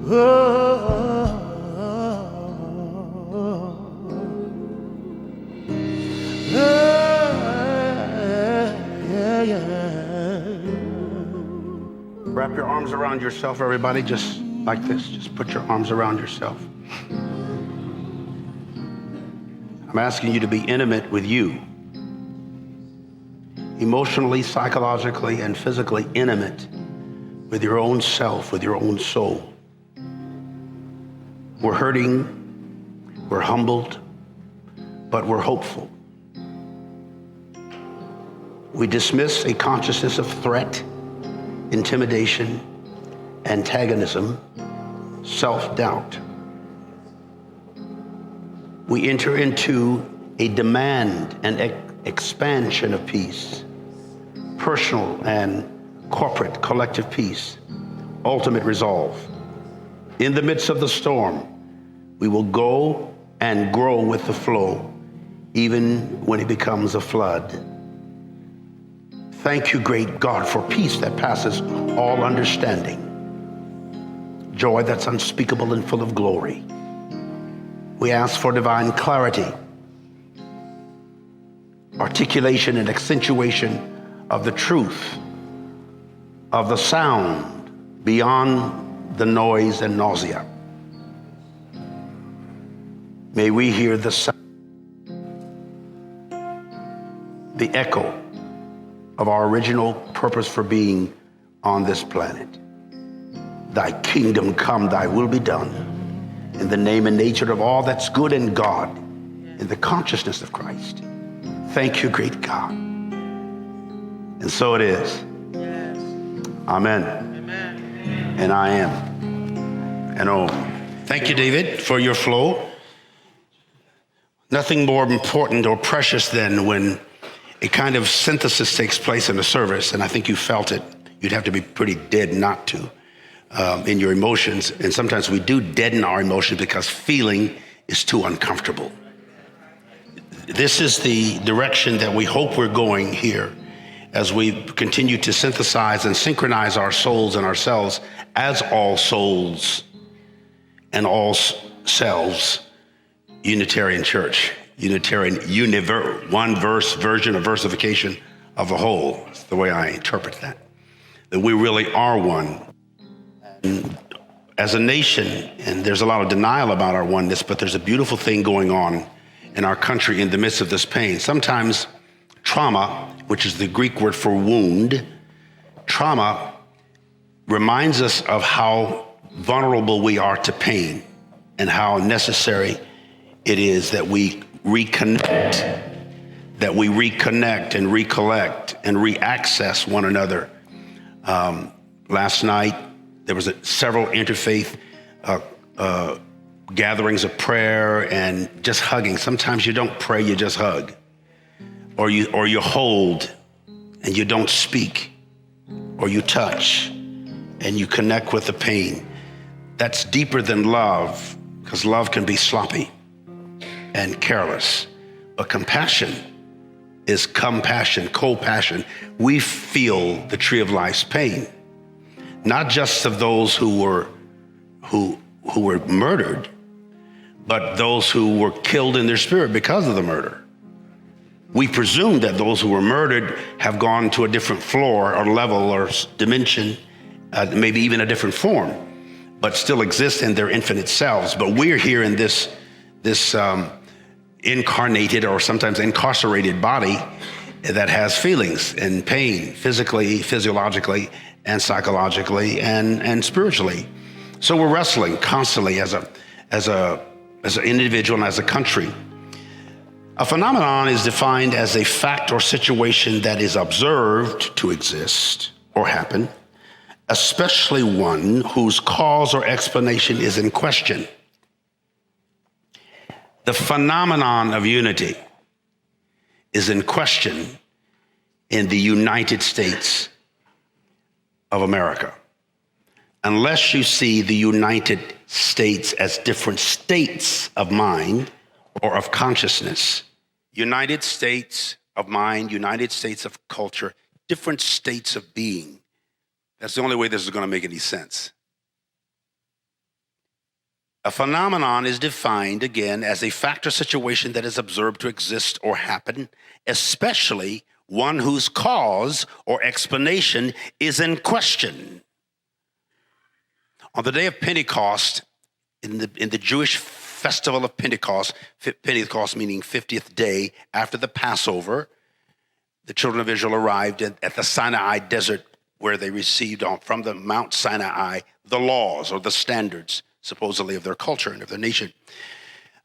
Wrap your arms around yourself, everybody, just like this. Just put your arms around yourself. I'm asking you to be intimate with you. Emotionally, psychologically, and physically intimate with your own self, with your own soul. We're hurting, we're humbled, but we're hopeful. We dismiss a consciousness of threat, intimidation, antagonism, self-doubt. We enter into a demand and expansion of peace, personal and corporate, collective peace, ultimate resolve. In the midst of the storm, we will go and grow with the flow, even when it becomes a flood. Thank you, great God, for peace that passes all understanding, joy that's unspeakable and full of glory. We ask for divine clarity, articulation and accentuation of the truth, of the sound beyond the noise and nausea. May we hear the sound, the echo of our original purpose for being on this planet. Thy kingdom come, thy will be done, in the name and nature of all that's good in God, in the consciousness of Christ. Thank you, great God. And so it is. Yes. Amen. Amen. And I am. And oh, thank you, David, for your flow. Nothing more important or precious than when a kind of synthesis takes place in the service, and I think you felt it. You'd have to be pretty dead not to in your emotions. And sometimes we do deaden our emotions because feeling is too uncomfortable. This is the direction that we hope we're going here as we continue to synthesize and synchronize our souls and ourselves as all souls and all selves, Unitarian Church. Unitarian one verse version of versification of a whole. That's the way I interpret that. That we really are one. And as a nation, and there's a lot of denial about our oneness, but there's a beautiful thing going on in our country in the midst of this pain. Sometimes trauma, which is the Greek word for wound, trauma reminds us of how vulnerable we are to pain and how necessary it is that we reconnect and recollect and re-access one another. Last night, there was several interfaith gatherings of prayer and just hugging. Sometimes you don't pray, you just hug. Or you hold and you don't speak. Or you touch and you connect with the pain. That's deeper than love, because love can be sloppy and careless. But compassion is compassion, co-passion. We feel the tree of life's pain, not just of those who were murdered, but those who were killed in their spirit because of the murder. We presume that those who were murdered have gone to a different floor or level or dimension, maybe even a different form, but still exist in their infinite selves. But we're here in this incarnated or sometimes incarcerated body that has feelings and pain, physically, physiologically, and psychologically, and spiritually. So we're wrestling constantly as an individual and as a country. A phenomenon is defined as a fact or situation that is observed to exist or happen, especially one whose cause or explanation is in question. The phenomenon of unity is in question in the United States of America. Unless you see the United States as different states of mind or of consciousness. United States of mind, United States of culture, different states of being. That's the only way this is going to make any sense. A phenomenon is defined, again, as a fact or situation that is observed to exist or happen, especially one whose cause or explanation is in question. On the day of Pentecost, in the Jewish festival of Pentecost, Pentecost meaning 50th day after the Passover, the children of Israel arrived at the Sinai desert where they received from the Mount Sinai the laws or the standards, supposedly of their culture and of their nation.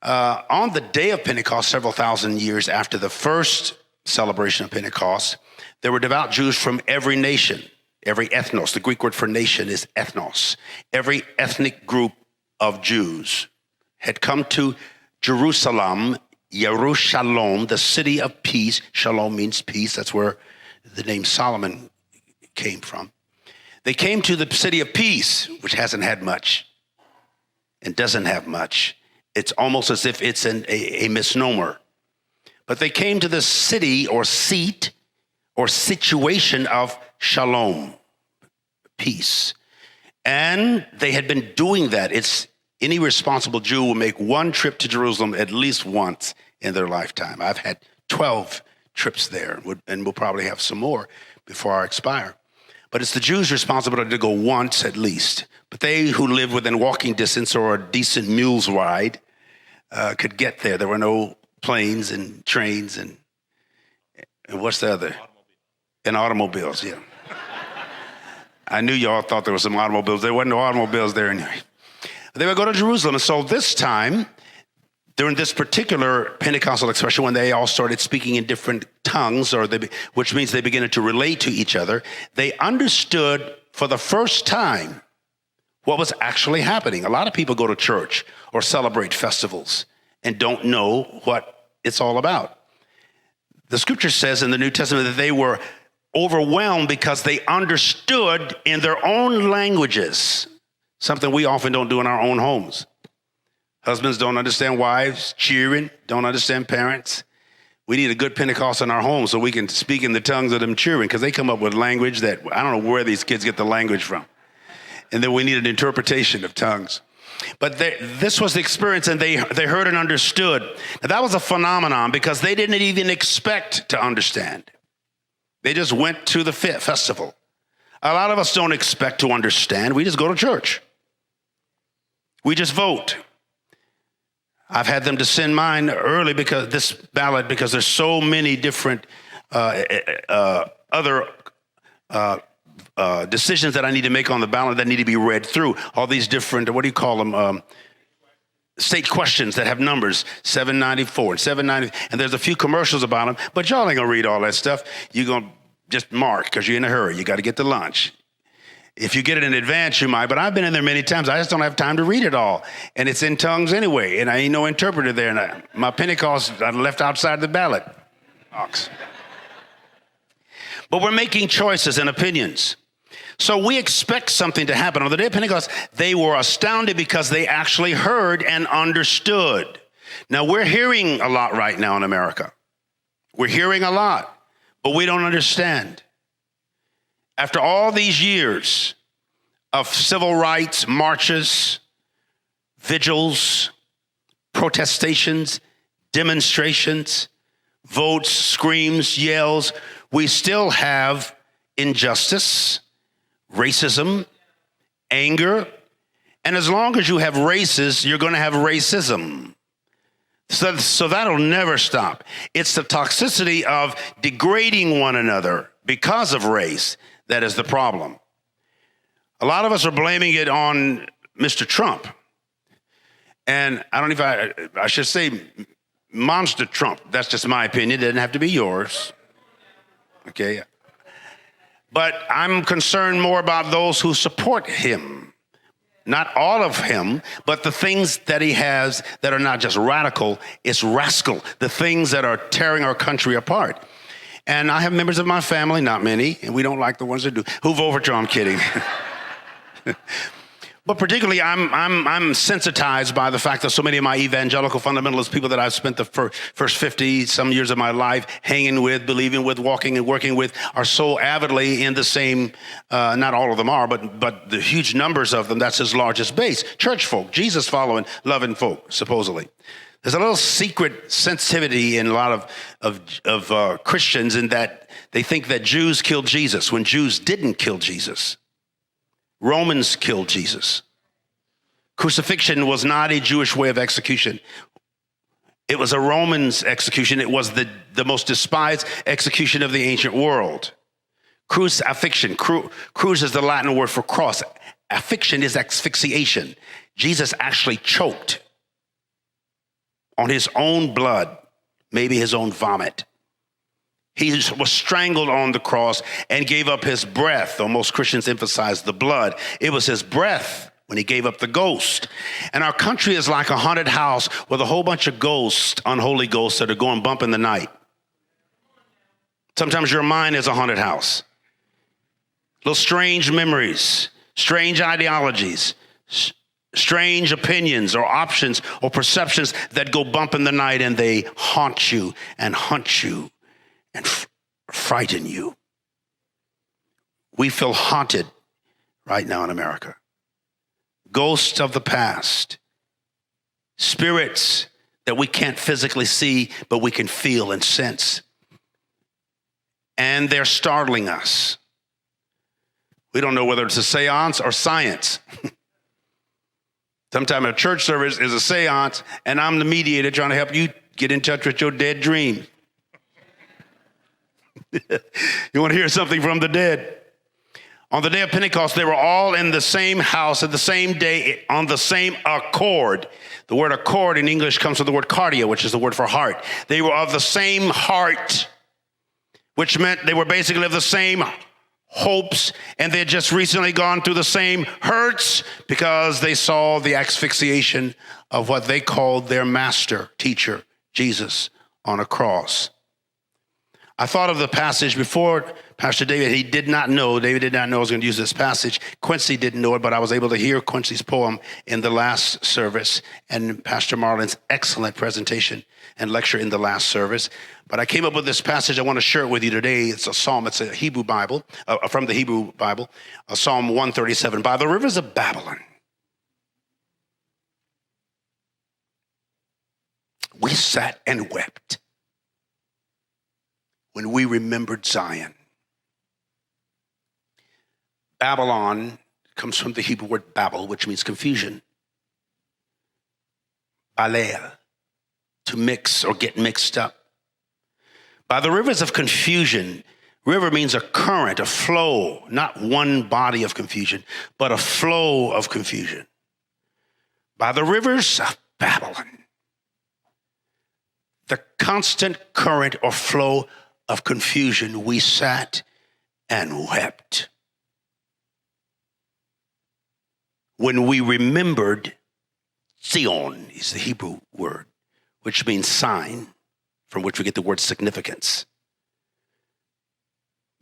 On the day of Pentecost, several thousand years after the first celebration of Pentecost, there were devout Jews from every nation, every ethnos. The Greek word for nation is ethnos. Every ethnic group of Jews had come to Jerusalem, Yerushalom, the city of peace. Shalom means peace. That's where the name Solomon came from. They came to the city of peace, which hasn't had much and doesn't have much. It's almost as if it's a misnomer. But they came to the city or seat or situation of shalom, peace. And they had been doing that. Any responsible Jew will make one trip to Jerusalem at least once in their lifetime. I've had 12 trips there, and we'll probably have some more before I expire. But it's the Jews' responsibility to go once at least. But they who lived within walking distance or a decent mule's ride could get there. There were no planes and trains and what's the other? And automobiles, yeah. I knew y'all thought there were some automobiles. There wasn't no automobiles there anyway. They would go to Jerusalem. And so this time, during this particular Pentecostal expression, when they all started speaking in different tongues, which means they began to relate to each other, they understood for the first time what was actually happening. A lot of people go to church or celebrate festivals and don't know what it's all about. The scripture says in the New Testament that they were overwhelmed because they understood in their own languages, something we often don't do in our own homes. Husbands don't understand wives, cheering, don't understand parents. We need a good Pentecost in our home so we can speak in the tongues of them cheering, because they come up with language that I don't know where these kids get the language from. And then we need an interpretation of tongues. But this was the experience, and they heard and understood. Now, that was a phenomenon because they didn't even expect to understand. They just went to the festival. A lot of us don't expect to understand. We just go to church. We just vote. I've had them to send mine early because this ballot, because there's so many different other decisions that I need to make on the ballot that need to be read through. All these different, what do you call them? State questions that have numbers, 794 and 790. And there's a few commercials about them, but y'all ain't gonna read all that stuff. You're gonna just mark because you're in a hurry. You got to get to lunch. If you get it in advance, you might, but I've been in there many times. I just don't have time to read it all. And it's in tongues anyway, and I ain't no interpreter there. And my Pentecost, I left outside the ballot box. But we're making choices and opinions. So we expect something to happen. On the day of Pentecost, they were astounded because they actually heard and understood. Now, we're hearing a lot right now in America. We're hearing a lot, but we don't understand. After all these years of civil rights marches, vigils, protestations, demonstrations, votes, screams, yells, we still have injustice, racism, anger, and as long as you have races, you're going to have racism. So that'll never stop. It's the toxicity of degrading one another because of race that is the problem. A lot of us are blaming it on Mr. Trump. And I don't know if I should say Monster Trump. That's just my opinion. It doesn't have to be yours. Okay. But I'm concerned more about those who support him. Not all of him, but the things that he has that are not just radical, it's rascal, the things that are tearing our country apart. And I have members of my family, not many, and we don't like the ones that do, who vote for Trump. I'm kidding. But particularly, I'm sensitized by the fact that so many of my evangelical fundamentalist people that I've spent the first 50 some years of my life hanging with, believing with, walking and working with, are so avidly in the same. Not all of them are, but the huge numbers of them. That's his largest base. Church folk, Jesus following, loving folk, supposedly. There's a little secret sensitivity in a lot of Christians in that they think that Jews killed Jesus when Jews didn't kill Jesus. Romans killed Jesus. Crucifixion was not a Jewish way of execution. It was a Roman's execution. It was the most despised execution of the ancient world. Crucifixion. Cruz is the Latin word for cross. Affixion is asphyxiation. Jesus actually choked on his own blood, maybe his own vomit. He was strangled on the cross and gave up his breath, though most Christians emphasize the blood. It was his breath when he gave up the ghost. And our country is like a haunted house with a whole bunch of ghosts, unholy ghosts that are going bump in the night. Sometimes your mind is a haunted house. Little strange memories, strange ideologies, strange opinions or options or perceptions that go bump in the night, and they haunt you and hunt you and frighten you. We feel haunted right now in America. Ghosts of the past, spirits that we can't physically see, but we can feel and sense. And they're startling us. We don't know whether it's a seance or science. Sometimes a church service is a seance, and I'm the mediator trying to help you get in touch with your dead dream. You want to hear something from the dead? On the day of Pentecost, they were all in the same house at the same day on the same accord. The word accord in English comes from the word cardia, which is the word for heart. They were of the same heart, which meant they were basically of the same hopes, and they had just recently gone through the same hurts because they saw the asphyxiation of what they called their master, teacher, Jesus, on a cross. I thought of the passage before Pastor David. David did not know I was going to use this passage. Quincy didn't know it, but I was able to hear Quincy's poem in the last service and Pastor Marlin's excellent presentation and lecture in the last service. But I came up with this passage. I want to share it with you today. It's a psalm. It's a Hebrew Bible, from the Hebrew Bible, Psalm 137. By the rivers of Babylon, we sat and wept when we remembered Zion. Babylon comes from the Hebrew word Babel, which means confusion. Balea, to mix or get mixed up. By the rivers of confusion, river means a current, a flow, not one body of confusion, but a flow of confusion. By the rivers of Babylon, the constant current or flow of confusion, we sat and wept when we remembered Zion is the Hebrew word, which means sign, from which we get the word significance.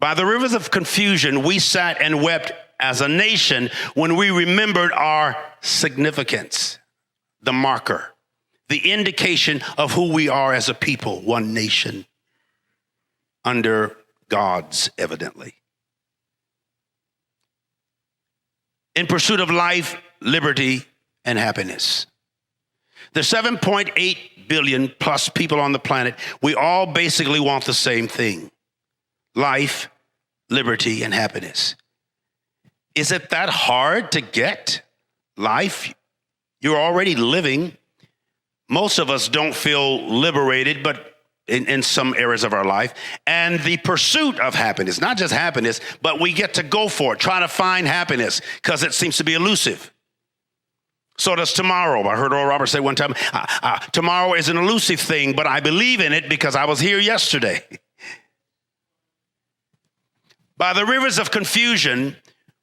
By the rivers of confusion, we sat and wept as a nation when we remembered our significance, the marker, the indication of who we are as a people, one nation, under God's, evidently. In pursuit of life, liberty, and happiness. The 7.8 billion plus people on the planet, we all basically want the same thing: life, liberty, and happiness. Is it that hard to get? Life, you're already living. Most of us don't feel liberated, but in some areas of our life. And the pursuit of happiness, not just happiness, but we get to go for it, try to find happiness, because it seems to be elusive. So does tomorrow. I heard Oral Roberts say one time, tomorrow is an elusive thing, but I believe in it because I was here yesterday. By the rivers of confusion,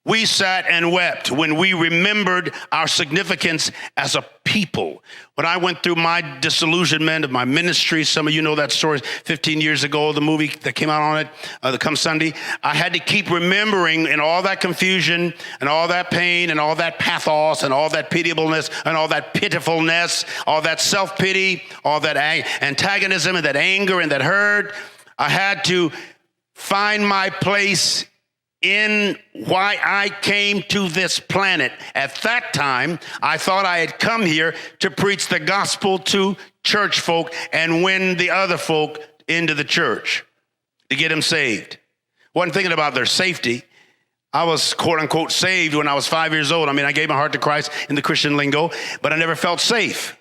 We sat and wept when we remembered our significance as a people. When I went through my disillusionment of my ministry, some of you know that story, 15 years ago, the movie that came out on it, the Come Sunday, I had to keep remembering in all that confusion and all that pain and all that pathos and all that pitiableness and all that pitifulness, all that self-pity, all that antagonism and that anger and that hurt. I had to find my place in why I came to this planet. At that time, I thought I had come here to preach the gospel to church folk and win the other folk into the church to get them saved. Wasn't thinking about their safety. I was quote unquote saved when I was 5 years old. I mean, I gave my heart to Christ in the Christian lingo, but I never felt safe.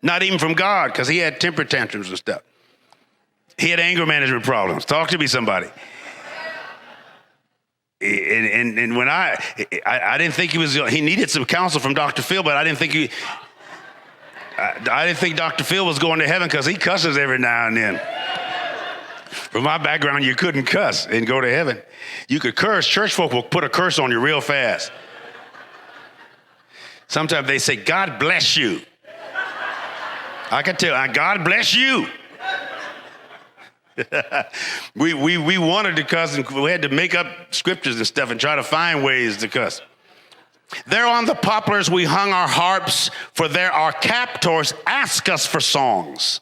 Not even from God, because he had temper tantrums and stuff. He had anger management problems. Talk to me, somebody. And when I didn't think he needed some counsel from Dr. Phil, but I didn't think Dr. Phil was going to heaven because he cusses every now and then. From my background, you couldn't cuss and go to heaven. You could curse. Church folk will put a curse on you real fast. Sometimes they say, God bless you. I can tell, God bless you. we wanted to cuss, and we had to make up scriptures and stuff and try to find ways to cuss. There on the poplars we hung our harps, for there our captors ask us for songs.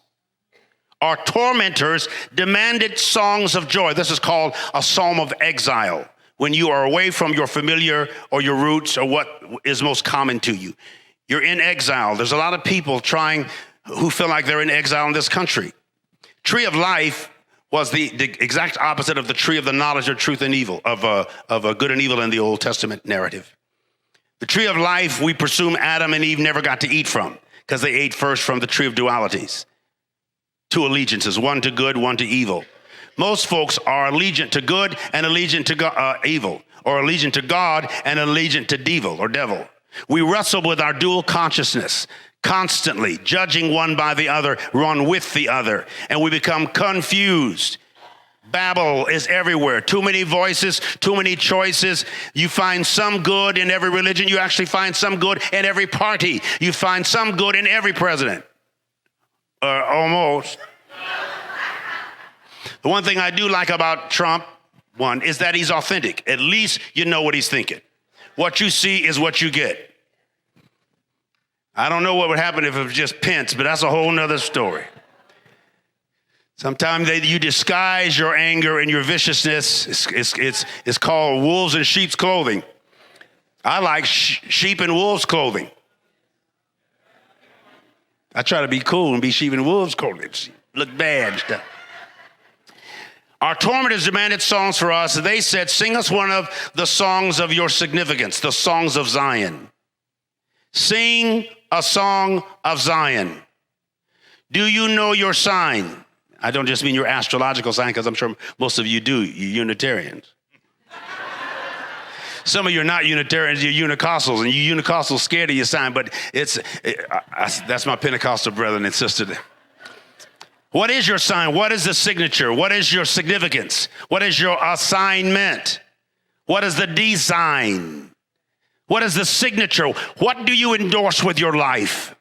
Our tormentors demanded songs of joy. This is called a Psalm of Exile, when you are away from your familiar or your roots or what is most common to you. You're in exile. There's a lot of people who feel like they're in exile in this country. Tree of life was the exact opposite of the tree of the knowledge of truth and evil, of a good and evil in the Old Testament narrative. The tree of life, we presume Adam and Eve never got to eat from because they ate first from the tree of dualities. Two allegiances, one to good, one to evil. Most folks are allegiant to good and allegiant to evil, or allegiant to God and allegiant to devil. We wrestle with our dual consciousness, constantly judging one by the other, one with the other, and we become confused. Babel is everywhere. Too many voices, too many choices. You find some good in every religion. You actually find some good in every party. You find some good in every president. Almost. The one thing I do like about Trump, one, is that he's authentic. At least you know what he's thinking. What you see is what you get. I don't know what would happen if it was just Pence, but that's a whole nother story. Sometimes you disguise your anger and your viciousness. It's called wolves in sheep's clothing. I like sheep in wolves' clothing. I try to be cool and be sheep in wolves' clothing. Look bad and stuff. Our tormentors demanded songs for us. They said, sing us one of the songs of your significance, the songs of Zion. Sing a song of Zion. Do you know your sign? I don't just mean your astrological sign, because I'm sure most of you do, you Unitarians. Some of you are not Unitarians, you're Unicostals, and you Unicostals scared of your sign, but that's my Pentecostal brethren and sisters. What is your sign? What is the signature? What is your significance? What is your assignment? What is the design? What is the signature? What do you endorse with your life?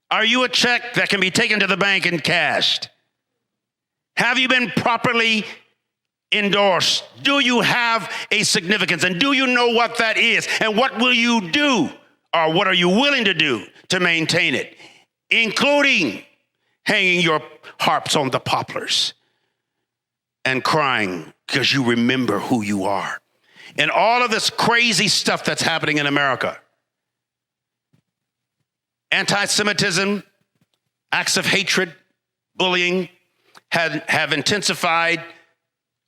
Are you a check that can be taken to the bank and cashed? Have you been properly endorsed? Do you have a significance? And do you know what that is? And what will you do, or what are you willing to do to maintain it? Including hanging your harps on the poplars and crying because you remember who you are. And all of this crazy stuff that's happening in America. Anti-Semitism, acts of hatred, bullying have intensified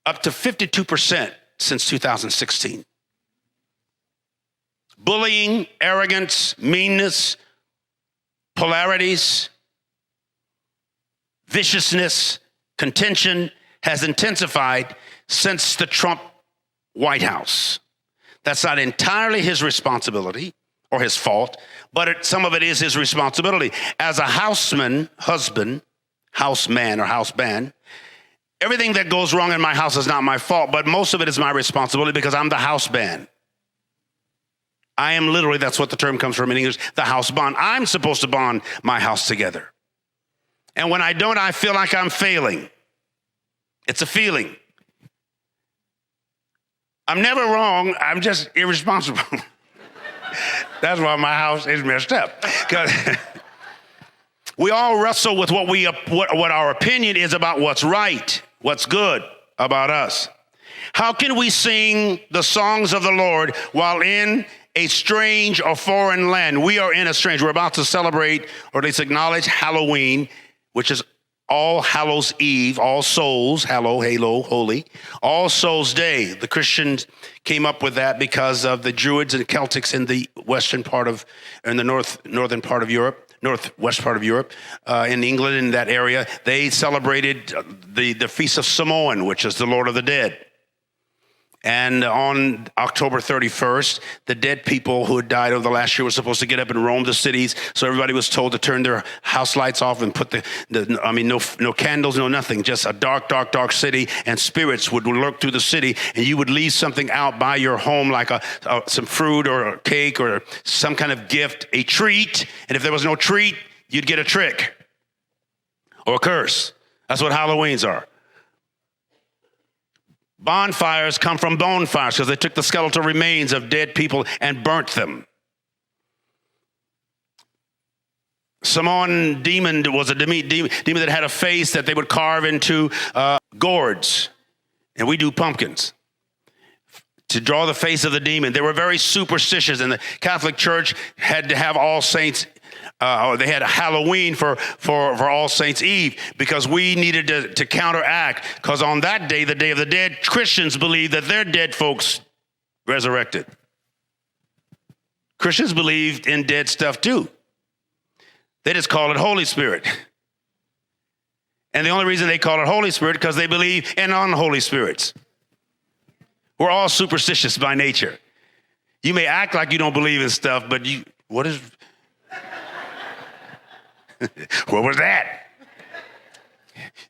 up to 52% since 2016. Bullying, arrogance, meanness, polarities, viciousness, contention has intensified since the Trump White House. That's not entirely his responsibility or his fault, but some of it is his responsibility. As a houseman or house band, Everything that goes wrong in my house is not my fault, but most of it is my responsibility because I'm the house band. I am literally, that's what the term comes from in English, the house bond. I'm supposed to bond my house together. And when I don't, I feel like I'm failing. It's a feeling. I'm never wrong, I'm just irresponsible. That's why my house is messed up. Because we all wrestle with what our opinion is about what's right, what's good about us. How can we sing the songs of the Lord while in a strange or foreign land? We are in a strange, we're about to celebrate, or at least acknowledge Halloween, which is All Hallows Eve, All Souls, Hallow, Halo, Holy, All Souls Day. The Christians came up with that because of the Druids and Celtics in the northwest part of Europe, in England, in that area. They celebrated the Feast of Samhain, which is the Lord of the Dead. And on October 31st, the dead people who had died over the last year were supposed to get up and roam the cities. So everybody was told to turn their house lights off and put no candles, no nothing, just a dark, dark, dark city. And spirits would lurk through the city, and you would leave something out by your home, like some fruit or a cake or some kind of gift, a treat. And if there was no treat, you'd get a trick or a curse. That's what Halloweens are. Bonfires come from bone fires because they took the skeletal remains of dead people and burnt them. Samoan demon was a demon that had a face that they would carve into gourds. And we do pumpkins to draw the face of the demon. They were very superstitious, and the Catholic Church had to have All Saints. They had a Halloween for All Saints Eve because we needed to counteract, because on that day, the Day of the Dead, Christians believed that their dead folks resurrected. Christians believed in dead stuff too. They just call it Holy Spirit. And the only reason they call it Holy Spirit because they believe in unholy spirits. We're all superstitious by nature. You may act like you don't believe in stuff, but what was that?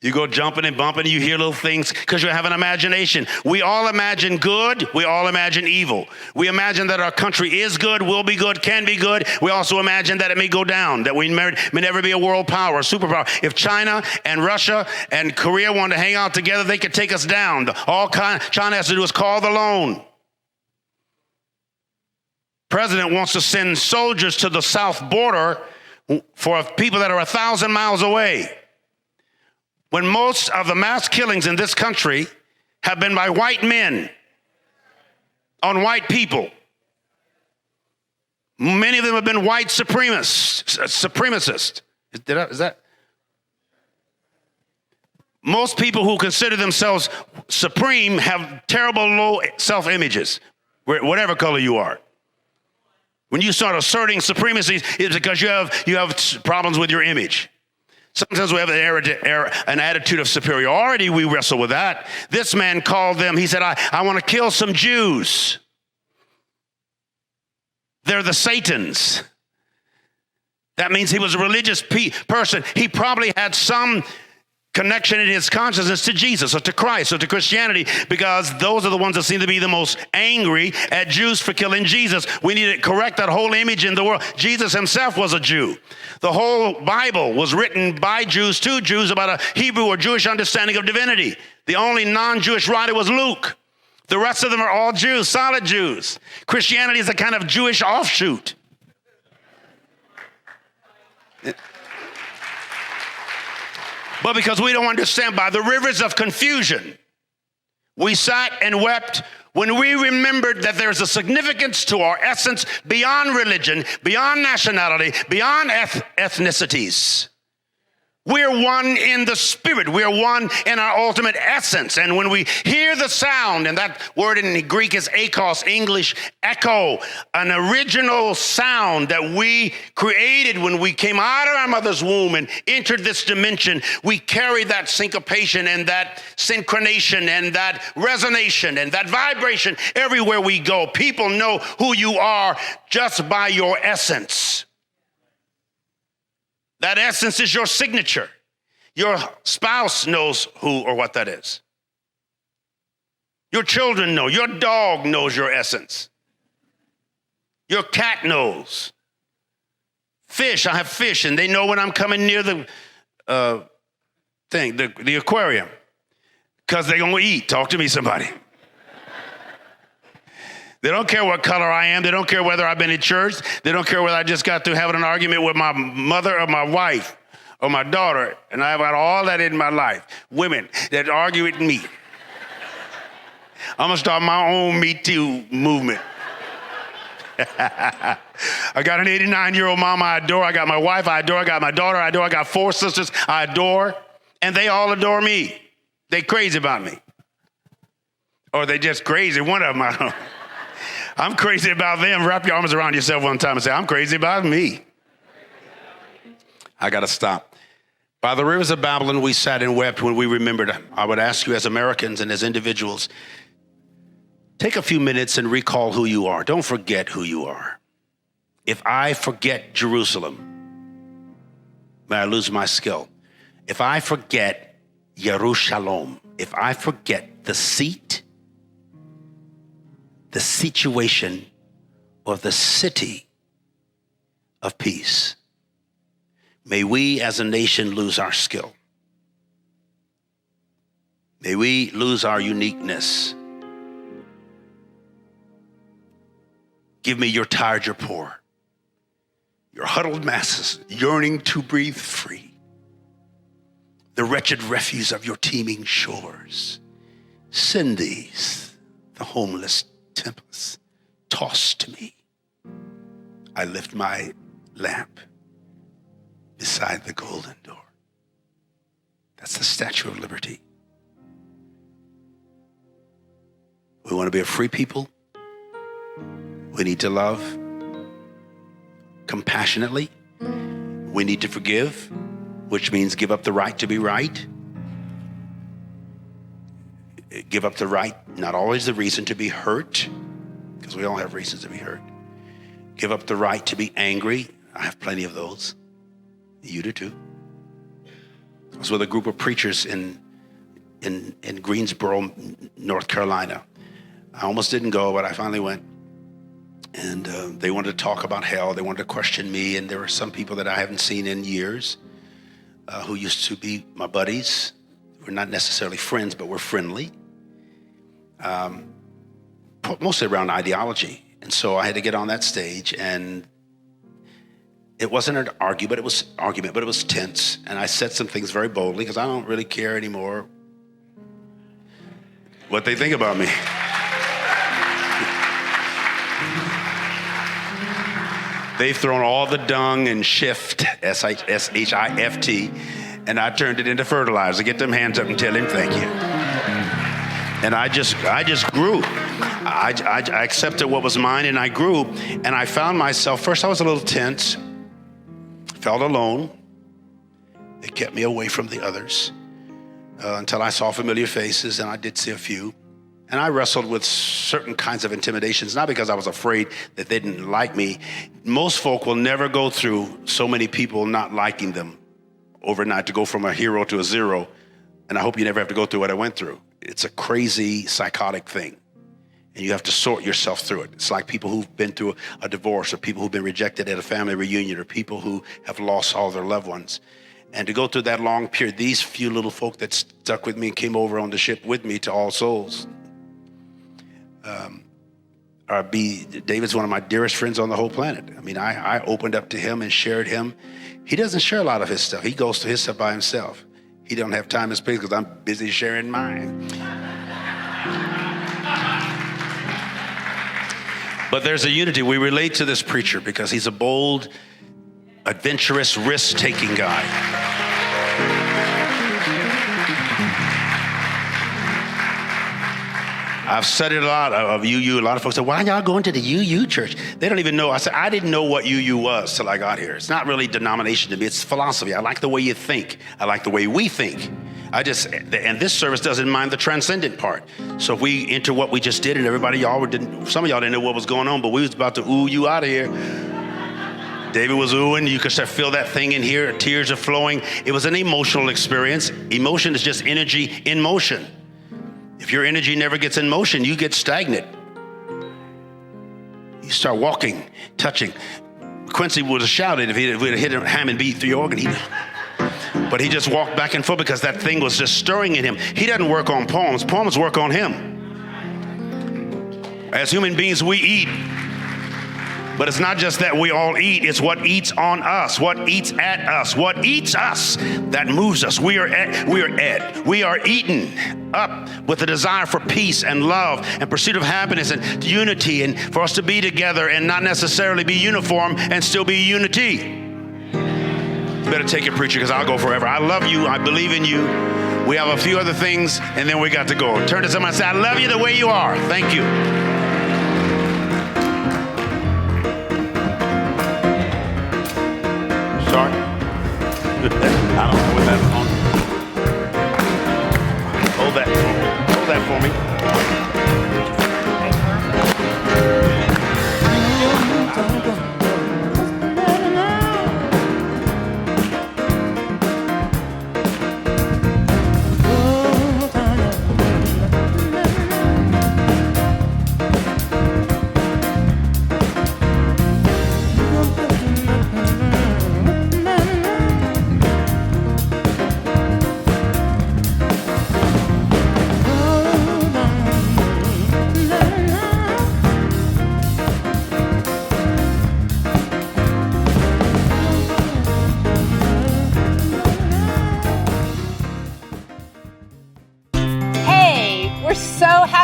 You go jumping and bumping, you hear little things because you have an imagination. We all imagine good, we all imagine evil. We imagine that our country is good, will be good, can be good. We also imagine that it may go down, that we may never be a world power, a superpower. If China and Russia and Korea wanted to hang out together, they could take us down. China has to do is call the loan. President wants to send soldiers to the south border for people that are 1,000 miles away. When most of the mass killings in this country have been by white men on white people. Many of them have been white supremacists. Is that? Most people who consider themselves supreme have terrible low self-images, whatever color you are. When you start asserting supremacy, it's because you have problems with your image. Sometimes we have an attitude of superiority. We wrestle with that. This man called them, he said, I want to kill some Jews. They're the Satans. That means he was a religious person. He probably had some connection in his consciousness to Jesus or to Christ or to Christianity, because those are the ones that seem to be the most angry at Jews for killing Jesus. We need to correct that whole image in the world. Jesus himself was a Jew. The whole Bible was written by Jews to Jews about a Hebrew or Jewish understanding of divinity. The only non-Jewish writer was Luke. The rest of them are all Jews, solid Jews. Christianity is a kind of Jewish offshoot. But because we don't understand, by the rivers of confusion, we sat and wept when we remembered that there's a significance to our essence beyond religion, beyond nationality, beyond ethnicities. We're one in the spirit. We're one in our ultimate essence. And when we hear the sound, and that word in Greek is akos, English echo, an original sound that we created when we came out of our mother's womb and entered this dimension, we carry that syncopation and that synchronization and that resonation and that vibration everywhere we go. People know who you are just by your essence. That essence is your signature. Your spouse knows who or what that is. Your children know. Your dog knows your essence. Your cat knows. Fish, I have fish, and they know when I'm coming near the the aquarium, because they're going to eat. Talk to me, somebody. They don't care what color I am. They don't care whether I've been in church. They don't care whether I just got through having an argument with my mother or my wife or my daughter, and I've got all that in my life. Women that argue with me. I'm going to start my own Me Too movement. I got an 89-year-old mama I adore. I got my wife I adore. I got my daughter I adore. I got 4 sisters I adore. And they all adore me. They crazy about me. Or they just crazy. One of them, I don't know. I'm crazy about them. Wrap your arms around yourself one time and say, I'm crazy about me. I got to stop. By the rivers of Babylon, we sat and wept when we remembered. I would ask you as Americans and as individuals, take a few minutes and recall who you are. Don't forget who you are. If I forget Jerusalem, may I lose my skill. If I forget Yerushalom, if I forget the seat, the situation, or the city of peace, may we as a nation lose our skill. May we lose our uniqueness. Give me your tired, your poor, your huddled masses yearning to breathe free. The wretched refuse of your teeming shores. Send these, the homeless tempest, tossed to me. I lift my lamp beside the golden door. That's the Statue of Liberty. We want to be a free people. We need to love compassionately. We need to forgive, which means give up the right to be right. Give up the right, not always the reason to be hurt, because we all have reasons to be hurt. Give up the right to be angry. I have plenty of those. You do too. I was with a group of preachers in Greensboro, North Carolina. I almost didn't go, but I finally went. And they wanted to talk about hell. They wanted to question me. And there were some people that I haven't seen in years who used to be my buddies. We're not necessarily friends, but we're friendly. Mostly around ideology. And so I had to get on that stage, and it wasn't an argument, but it was tense. And I said some things very boldly because I don't really care anymore what they think about me. They've thrown all the dung and shift, S-H-I-F-T, and I turned it into fertilizer. Get them hands up and tell him thank you. And I just grew. I accepted what was mine, and I grew. And I found myself, first I was a little tense, felt alone. It kept me away from the others until I saw familiar faces, and I did see a few. And I wrestled with certain kinds of intimidations, not because I was afraid that they didn't like me. Most folk will never go through so many people not liking them overnight, to go from a hero to a zero. And I hope you never have to go through what I went through. It's a crazy, psychotic thing. And you have to sort yourself through it. It's like people who've been through a divorce, or people who've been rejected at a family reunion, or people who have lost all their loved ones. And to go through that long period, these few little folk that stuck with me and came over on the ship with me to All Souls. David's one of my dearest friends on the whole planet. I mean, I opened up to him and shared him. He doesn't share a lot of his stuff. He goes through his stuff by himself. He don't have time and space because I'm busy sharing mine. But there's a unity. We relate to this preacher because he's a bold, adventurous, risk-taking guy. I've studied a lot of UU. A lot of folks say, why y'all going to the UU church? They don't even know. I said, I didn't know what UU was till I got here. It's not really denomination to me. It's philosophy. I like the way you think. I like the way we think. And this service doesn't mind the transcendent part. So if we enter what we just did, and some of y'all didn't know what was going on, but we was about to ooh you out of here. David was oohing. You could start feel that thing in here. Tears are flowing. It was an emotional experience. Emotion is just energy in motion. If your energy never gets in motion, you get stagnant. You start walking, touching. Quincy would have shouted if he'd have hit a Hammond beat through your organ. But he just walked back and forth because that thing was just stirring in him. He doesn't work on poems. Poems work on him. As human beings, we eat. But it's not just that we all eat, it's what eats on us, what eats at us, what eats us that moves us. We are eaten up with a desire for peace and love and pursuit of happiness and unity, and for us to be together and not necessarily be uniform and still be unity. You better take it, preacher, because I'll go forever. I love you. I believe in you. We have a few other things, and then we got to go. Turn to somebody and say, I love you the way you are. Thank you. Sorry. I don't know what that's on. Hold that for me.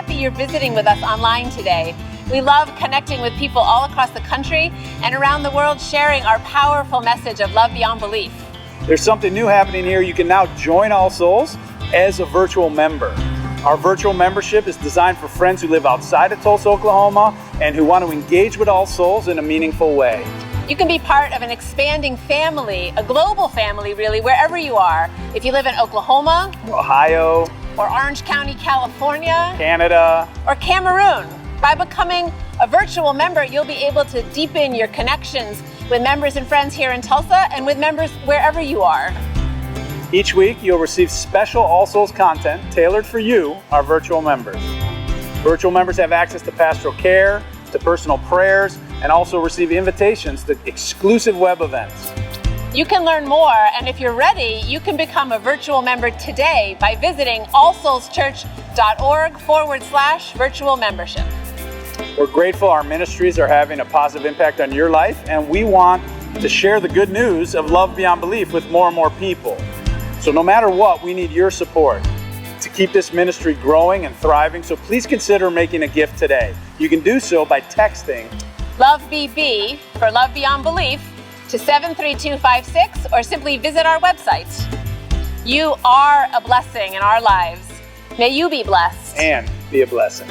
You're visiting with us online today. We love connecting with people all across the country and around the world, sharing our powerful message of love beyond belief. There's something new happening here. You can now join All Souls as a virtual member. Our virtual membership is designed for friends who live outside of Tulsa, Oklahoma, and who want to engage with All Souls in a meaningful way. You can be part of an expanding family, a global family really, wherever you are. If you live in Oklahoma, Ohio, or Orange County, California, Canada, or Cameroon. By becoming a virtual member, you'll be able to deepen your connections with members and friends here in Tulsa and with members wherever you are. Each week, you'll receive special All Souls content tailored for you, our virtual members. Virtual members have access to pastoral care, to personal prayers, and also receive invitations to exclusive web events. You can learn more, and if you're ready, you can become a virtual member today by visiting allsoulschurch.org/virtual membership. We're grateful our ministries are having a positive impact on your life, and we want to share the good news of love beyond belief with more and more people. So no matter what, we need your support to keep this ministry growing and thriving, so please consider making a gift today. You can do so by texting LOVEBB for Love Beyond Belief to 73256, or simply visit our website. You are a blessing in our lives. May you be blessed and be a blessing.